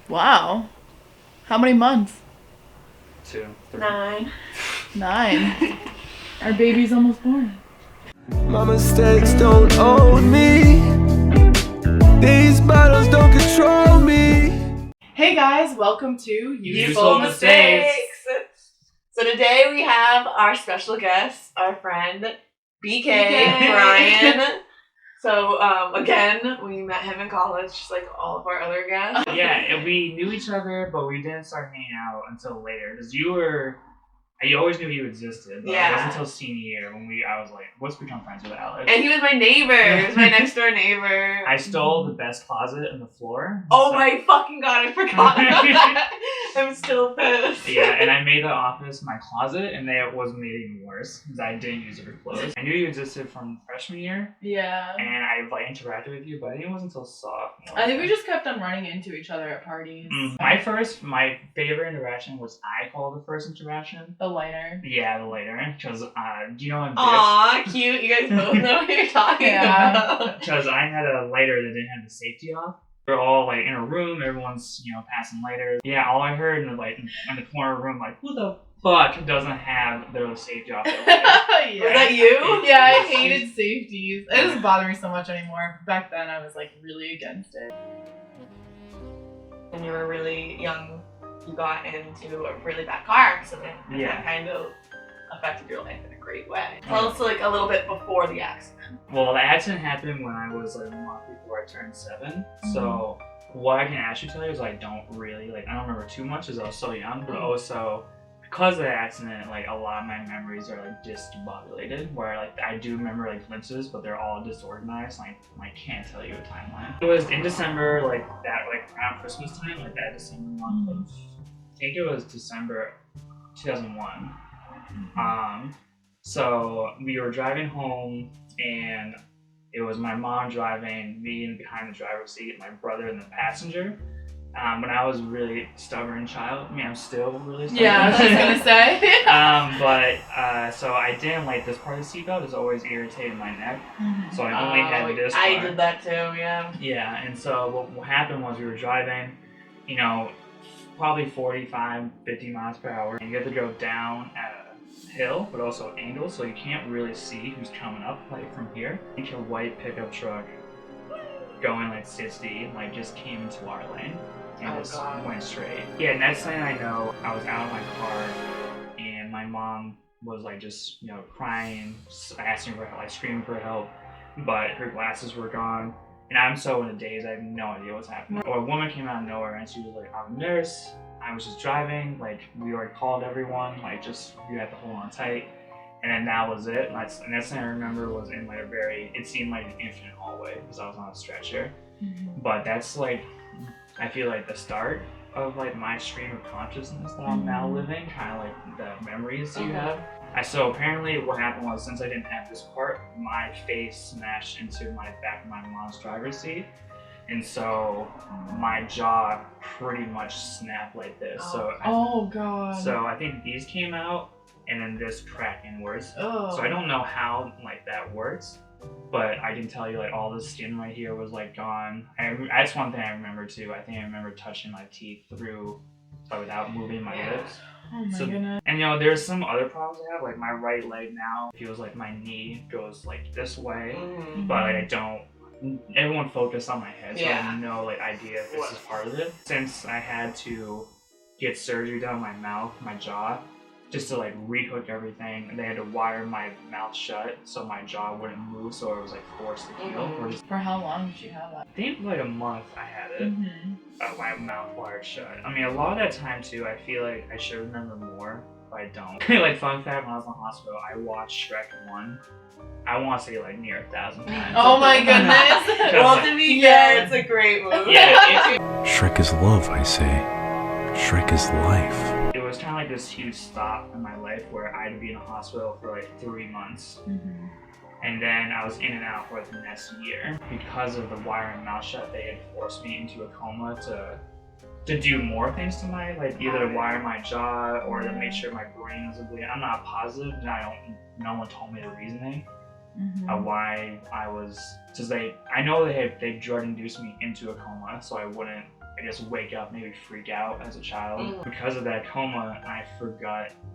Wow. How many months? 2, 3. 9. 9. Our baby's almost born. My mistakes don't own me. These battles don't control me. Hey guys, welcome to Useful Mistakes. So today we have our special guest, our friend BK. Brian. So again, we met him in college, just like all of our other guests. Yeah, and we knew each other, but we didn't start hanging out until later. Because I always knew you existed, but it wasn't until senior year when I was like, let's become friends with Alex. And he was my neighbor. He was my next door neighbor. I stole the best closet in the floor. Oh my fucking god, I forgot about that. I'm still pissed. Yeah, and I made the office my closet, and it was made even worse because I didn't use it for clothes. I knew you existed from freshman year, Yeah. and I interacted with you, but I think it wasn't until sophomore. I think we just kept on running into each other at parties. My favorite interaction was I call the first interaction. The lighter. Yeah, the later, because do you know I'm Aw, cute. You guys both know what you're talking about. Because I had a lighter that didn't have the safety off. We're all like in a room, everyone's passing lighters. Yeah, all I heard in the corner of the room, like, who the fuck doesn't have their safety off? Yeah. Was that you? Yeah, I hated safeties. It doesn't bother me so much anymore. Back then, I was like really against it. When you were really young, you got into a really bad car accident. And Yeah. that kind of affected your life in a great way. Tell us like a little bit before the accident. Well, the accident happened when I was like a month before I turned 7. So what I can actually tell you is I don't remember too much because I was so young, but also because of the accident, like a lot of my memories are like discombobulated, where like I do remember like glimpses, but they're all disorganized. Like I can't tell you a timeline. It was in December, like around Christmas time, like that December month of, I think it was December 2001. So we were driving home, and it was my mom driving, me behind the driver's seat, my brother in the passenger. When I was a really stubborn child, I mean, I'm still really stubborn. Yeah, I was gonna say. So I didn't like this part of the seatbelt. It's always irritated my neck. So I only had this part. I did that too, yeah. Yeah, and so what happened was we were driving, probably 45, 50 miles per hour. And you have to go down at a hill, but also angles, so you can't really see who's coming up like from here. I think a white pickup truck going like 60, like just came into our lane and just went straight. Yeah, next thing I know, I was out of my car, and my mom was like just crying, asking for help, like screaming for help, but her glasses were gone. And I'm so in a daze, I have no idea what's happening. Or a woman came out of nowhere and she was like, I'm a nurse, I was just driving, like we already called everyone, like just you have to hold on tight. And then that was it. And next thing I remember was in like it seemed like an infinite hallway because I was on a stretcher. But that's like, I feel like the start of like my stream of consciousness that I'm now living, kind of like the memories you have. So apparently what happened was, since I didn't have this part, my face smashed into my back of my mom's driver's seat. And so my jaw pretty much snapped like this. Oh god. So I think these came out, and then this cracked inwards. Oh. So I don't know how like that works, but I can tell you like all the skin right here was like gone. That's one thing I remember too. I think I remember touching my teeth through, but without moving my lips. Oh my goodness. And there's some other problems I have. Like my right leg now feels like my knee goes like this way, but I don't. Everyone focused on my head, so I have no like idea if this is part of it. Since I had to get surgery done on my mouth, my jaw, just to like rehook everything, and they had to wire my mouth shut so my jaw wouldn't move, so it was like forced to heal. For how long did you have that? I think like a month I had it. My mouth wired shut. I mean, a lot of that time too, I feel like I should remember more, but I don't. Like fun fact, when I was in the hospital, I watched Shrek 1. I want to say like near 1,000 times. Oh my goodness. Well, to be fair, it's a great movie. Yeah, Shrek is love, I say. Shrek is life. it was kind of like this huge stop in my life where I had to be in a hospital for like 3 months. And then I was in and out for like the next year. Because of the wire and mouth shut, they had forced me into a coma to do more things to my, like either to wire my jaw or to make sure my brain was bleeding. I'm not positive, no one told me the reasoning. Why I was, because I know they drug induced me into a coma so I wouldn't I guess, wake up, maybe freak out as a child. Mm. Because of that coma, I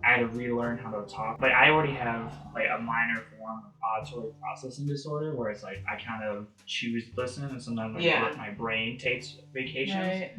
had to relearn how to talk. Like, I already have like a minor form of auditory processing disorder where it's like I kind of choose to listen, and sometimes my brain takes vacations. Right.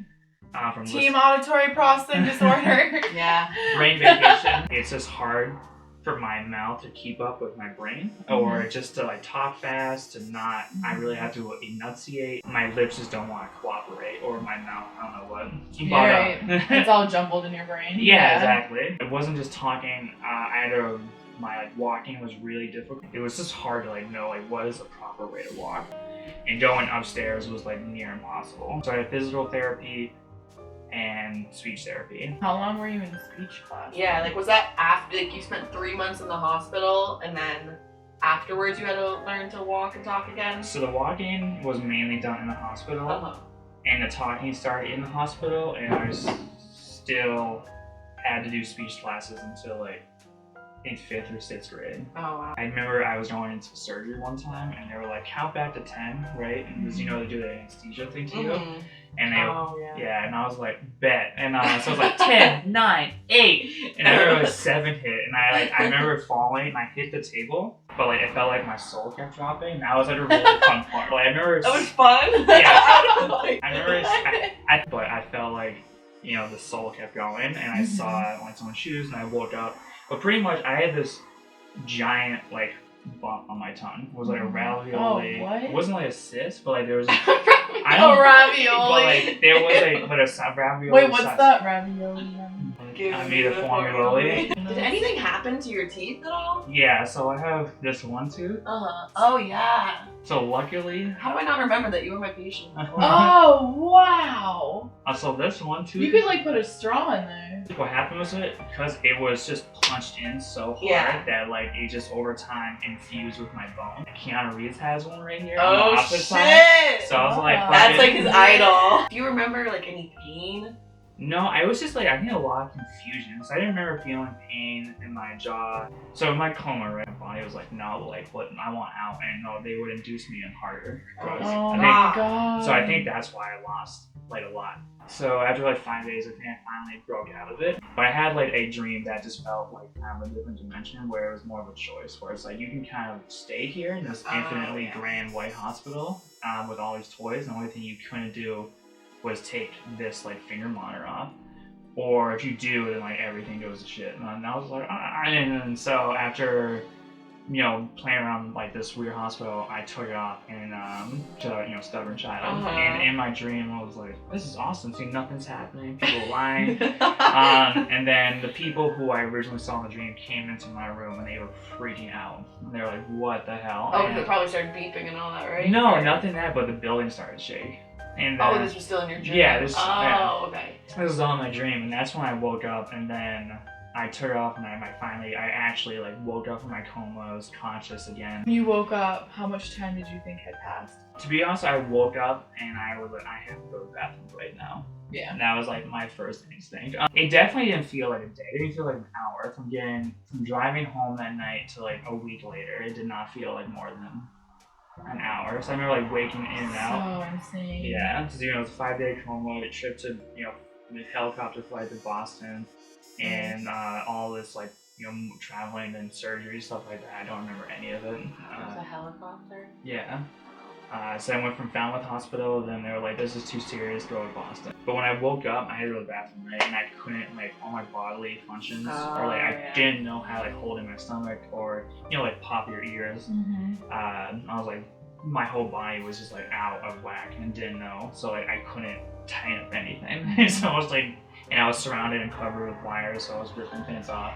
From Team auditory processing disorder. Yeah. brain vacation. It's just hard for my mouth to keep up with my brain, or just to like talk fast, to not, I really have to enunciate. My lips just don't want to cooperate, or my mouth, I don't know what. You're right. It's all jumbled in your brain. Yeah, exactly. It wasn't just talking, my like walking was really difficult. It was just hard to like know like what is the proper way to walk. And going upstairs was like near impossible. So I had physical therapy and speech therapy. How long were you in speech class? Yeah, like was that after, like you spent 3 months in the hospital and then afterwards you had to learn to walk and talk again? So the walking was mainly done in the hospital, and the talking started in the hospital, and I still had to do speech classes until like in 5th or 6th grade. Oh wow. I remember I was going into surgery one time, and they were like, count back to 10, right? Because you know they do the anesthesia thing to you. And they, and I was like, bet. And so I was like, 10, 9, 8. And I remember 7 hit. And I remember falling, and I hit the table. But like, it felt like my soul kept dropping. That was like a really fun part. Like, I remember. That was fun? Yeah. I remember, but I felt like, you know, the soul kept going. And I saw like someone's shoes, and I woke up. But pretty much, I had this giant, like, bump on my tongue. It was like a ravioli. Oh, what? It wasn't like a cyst, but like there was ravioli. But like there was a ravioli. Wait, what's that ravioli? I made a formuloli. Did anything happen to your teeth at all? Yeah, so I have this one tooth. Oh yeah. So luckily. How do I not remember that you were my patient before? Oh wow. So this one tooth. You could like put a straw in there. What happened was because it was just punched in so hard that like it just over time infused with my bone. Keanu Reeves has one right here on the opposite side. So I was like, that's like his idol. Do you remember like any pain? No, I was just like, I think a lot of confusion. So I didn't remember feeling pain in my jaw. So my coma, right, my body was like, no, like, what, I want out. And no, they would induce me in harder drugs. Oh my god. So I think that's why I lost like a lot. So after like 5 days, I think I finally broke out of it. But I had like a dream that just felt like kind of a different dimension, where it was more of a choice, where it's like you can kind of stay here in this infinitely grand white hospital with all these toys. And the only thing you couldn't do was take this like finger monitor off, or if you do, then like everything goes to shit. And I was like, and so after, you know, playing around like this weird hospital, I took it off and stubborn child. And in my dream, I was like, this is awesome. See, nothing's happening. People lying. And then the people who I originally saw in the dream came into my room, and they were freaking out. And they were like, what the hell? Oh, because it probably started beeping and all that, right? No, nothing that, but the building started to shake. And this was still in your dream? Yeah, okay. This was all in my dream, and that's when I woke up, and then I took it off, and I actually like woke up from my coma. I was conscious again. When you woke up, how much time did you think had passed? To be honest, I woke up and I was like, I have to go to the bathroom right now. Yeah. And that was like my first instinct. It definitely didn't feel like a day. It didn't feel like an hour. From driving home that night to like a week later, it did not feel like more than an hour. So I remember like waking in and out. So insane. Yeah, because it was a 5-day coma, a trip to the helicopter flight to Boston, and all this like traveling and surgery stuff like that. I don't remember any of it. It was a helicopter. Yeah. So I went from Falmouth Hospital, then they were like, this is too serious, go to Boston. But when I woke up, I had to go to the bathroom, right? And I couldn't, like, all my bodily functions, or like, I didn't know how to like hold in my stomach, or, like pop your ears. I was like, my whole body was just like out of whack and didn't know. So like, I couldn't tighten up anything. So I was like, and I was surrounded and covered with wires, so I was ripping things off.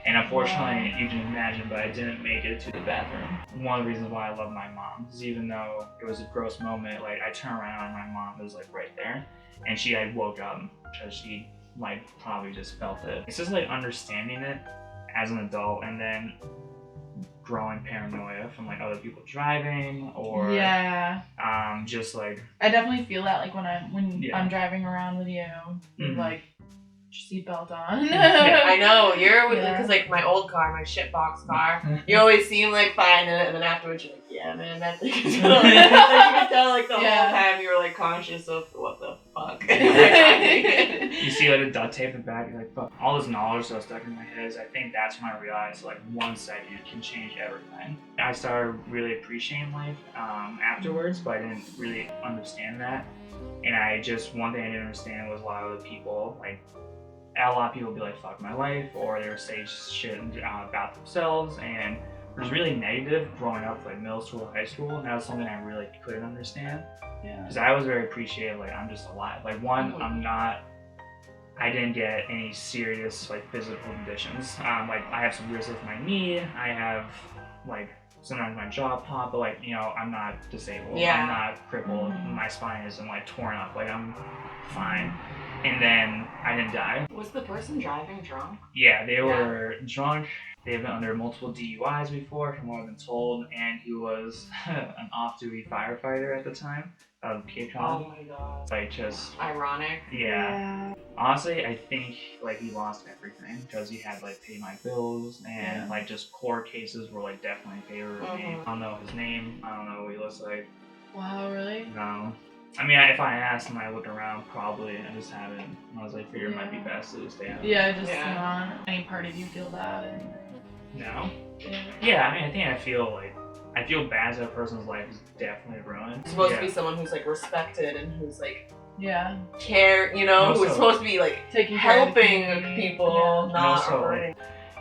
And unfortunately, you can imagine, but I didn't make it to the bathroom. One of the reasons why I love my mom is, even though it was a gross moment, like I turned around and my mom was like right there, and she like woke up because she like probably just felt it. It's just like understanding it as an adult, and then growing paranoia from like other people driving, or just like I definitely feel that like when I'm driving around with you, like seatbelt on. I know, you're with because like my old car, my shitbox car, you always seem like fine in it, and then afterwards you're like, yeah man, that thing is gonna like, you can tell like the whole time you were like conscious of what the fuck. fuck? You see like the duct tape in the back, you're like, fuck. All this knowledge that was stuck in my head is I think that's when I realized like 1 second can change everything. I started really appreciating life afterwards, but I didn't really understand that. And one thing I didn't understand was a lot of the people, like a lot of people would be like, fuck my life, or they would say shit about themselves, and it was really negative growing up, like middle school, high school, and that was something I really couldn't understand. Yeah. Because I was very appreciative, like I'm just alive. Like one, I didn't get any serious like physical conditions. Like I have some bruises with my knee. I have like sometimes my jaw pop, but like I'm not disabled. Yeah. I'm not crippled. My spine isn't like torn up. Like I'm fine. And then I didn't die. Was the person driving drunk? Yeah, they were drunk. They've been under multiple DUIs before, from what I've been told, and he was an off-duty firefighter at the time of Cape Cod. Oh my god. Like just Ironic. yeah. Honestly, I think like he lost everything because he had like pay my bills and like just court cases were like definitely in favor of me. I don't know his name. I don't know what he looks like. Wow, really? No. I mean, if I asked him, I looked around probably. I just haven't. I was like, figure it might be best to stay out. Yeah, just not any part of you feel bad. And... No. Yeah. Yeah, I mean, I feel bad that a person's life is definitely ruined. It's supposed to be someone who's like respected and who's like care, who's supposed to be like taking care of the helping community. people, not also, hurting.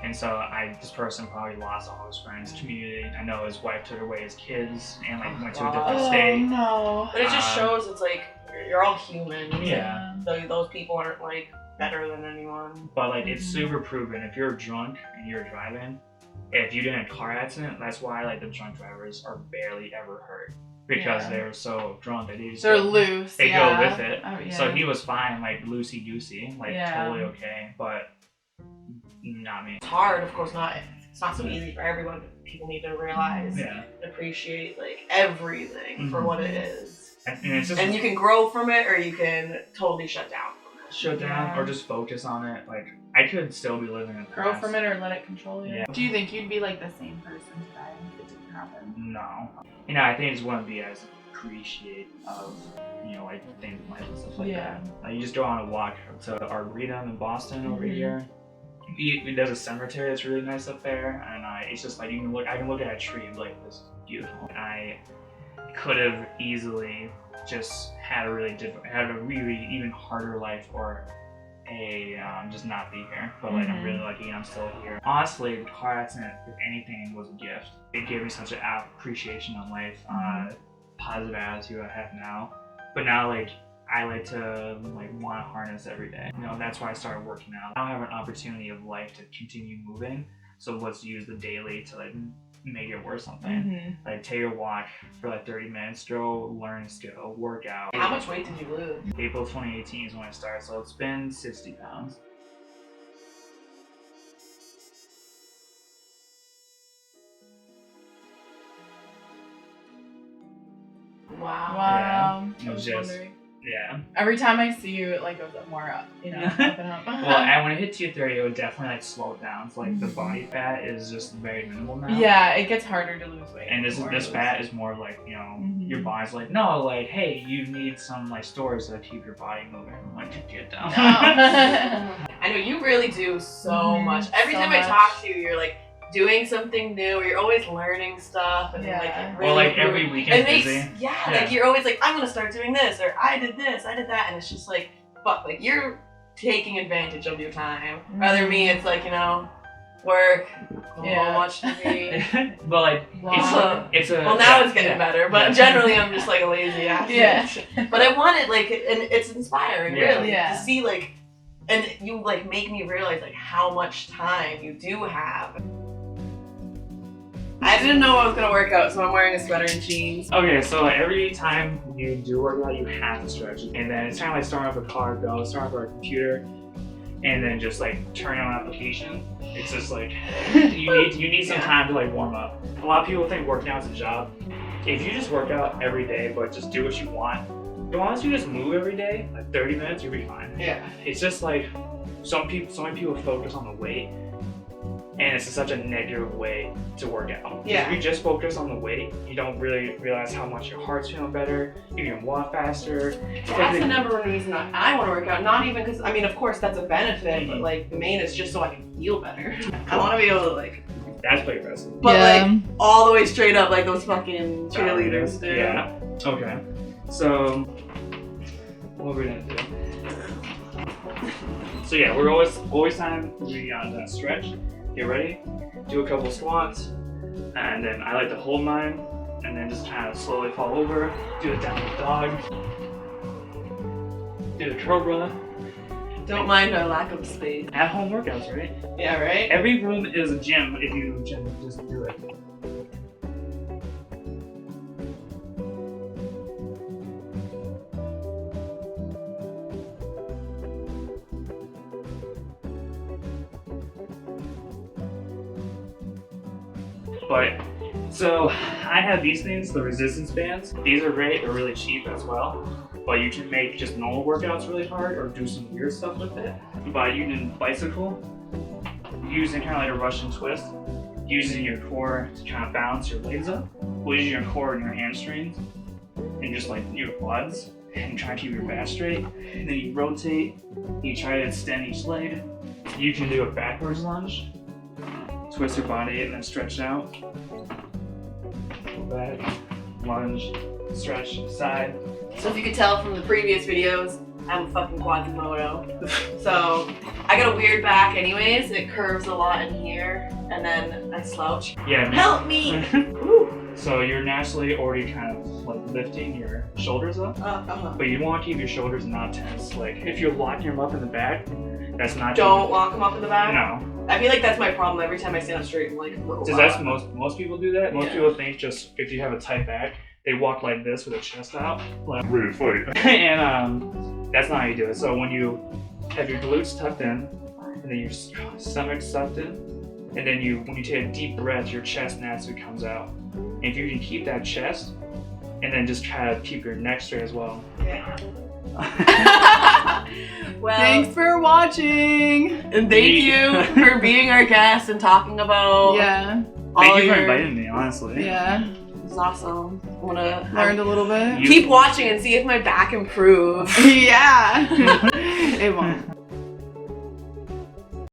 And so this person probably lost all his friends, community. I know his wife took away his kids and like went to a different state. No. But it just shows it's like you're all human. Yeah. Those people aren't like better than anyone. But like it's super proven. If you're drunk and you're driving, if you get in a car accident, that's why like the drunk drivers are barely ever hurt. Because they're so drunk that they're loose. They go with it. Oh, yeah. So he was fine, like loosey goosey, like totally okay. But not me. It's hard, of course. It's not so easy for everyone. People need to realize Yeah. and appreciate like everything for what it is. And it's just And you can grow from it, or you can totally shut down from it. shut down or just focus on it. Like I could still be living in the grow past. from it or let it control you. Yeah. Do you think you'd be like the same person today if it didn't happen? No. I think I just wouldn't be as appreciative of like things in life and stuff like that. Like, you just go on a walk to the Arboretum in Boston over here. There's a cemetery that's really nice up there, and it's just like I can look at a tree and be like, this is beautiful. I could have easily just had a really even harder life, or just not be here. But like I'm really lucky I'm still here. Honestly, the car accident, if anything, was a gift. It gave me such an appreciation on life, positive attitude I have now. But now like I like to want to harness every day. That's why I started working out. I don't have an opportunity of life to continue moving, so let's use the daily to like make it worth something. Like take a walk for like 30 minutes, go learn a skill, work out. How much weight did you lose? April 2018 is when I started, so it's been 60 pounds. Wow. Yeah. I was just- wondering. Yeah. Every time I see you, it like goes up more up, up and up. Well, and when it hit 230, it would definitely like slow it down. So like the body fat is just very minimal now. Yeah, it gets harder to lose weight. And this fat is more like, your body's like, no, like, hey, you need some like stores to keep your body moving. I'm like, get down. I know you really do so much. Every so time much. I talk to you, you're like doing something new, or you're always learning stuff, and like it really well, like every weekend busy. like you're always like, I'm gonna start doing this, or I did this, I did that, and it's just like, fuck, like you're taking advantage of your time. Rather me, it's like, work, watch TV. But like, it's a. Well, now it's getting better, but generally I'm just like a lazy ass. But I want it, like, and it's inspiring, really, to see like, and you like make me realize like how much time you do have. I didn't know I was gonna work out, so I'm wearing a sweater and jeans. Okay, so like every time you do work out, you have to stretch. And then it's kind of like starting up a car, starting up a computer, and then just like turning on an application. It's just like you need some time to like warm up. A lot of people think working out is a job. If you just work out every day, but just do what you want, as long as you just move every day, like 30 minutes, you'll be fine. Yeah. It's just like so many people focus on the weight. and it's such a negative way to work out. Yeah. If you just focus on the weight, you don't really realize how much your heart's feeling better, you can walk faster. That's the number one reason I want to work out. Not even because, I mean, of course that's a benefit, but Mhm. like the main is just so I can feel better. I want to be able to like, That's pretty impressive. but Yeah. like all the way straight up like those fucking cheerleaders do. Yeah. Okay. So, what we're gonna do? So yeah, we're always time we got that stretch. Get ready, do a couple squats, and then I like to hold mine, and then just kind of slowly fall over, do the downward dog, do the cobra. Don't mind our lack of space. At home workouts, right? Yeah, right? Every room is a gym if you just do it. But so I have these things, the resistance bands. These are great, they're really cheap as well. But you can make just normal workouts really hard or do some weird stuff with it. But you can bicycle using kind of like a Russian twist, using your core to kind of balance your legs up, using your core and your hamstrings, and just like your quads, and try to keep your back straight. And then you rotate, you try to extend each leg. You can do a backwards lunge, twist your body and then stretch out. Go back, lunge, stretch, side. So if you could tell from the previous videos, I'm a fucking Quasimodo. So I got a weird back anyways. It curves a lot in here, and then I slouch. Yeah. Help me! Ooh. So you're naturally already kind of like lifting your shoulders up, but you want to keep your shoulders not tense. Like if you're locking them up in the back, that's not. Don't lock them up in the back. No. I feel like that's my problem every time I stand up straight. I'm like, whoa. Because that's most people do that. Most Yeah. people think just if you have a tight back, they walk like this with their chest out, like, Ready to fight. and that's not how you do it. So when you have your glutes tucked in, and then your stomach sucked in, and then when you take a deep breath, your chest naturally comes out. And if you can keep that chest, and then just try to keep your neck straight as well. Yeah. Well, Thanks for watching. and thank you for being our guest and talking about Yeah. all Thank you for your- inviting me, honestly. Yeah. It's awesome. I wanna Learned a little bit. You- keep watching and see if my back improves. Yeah. It won't.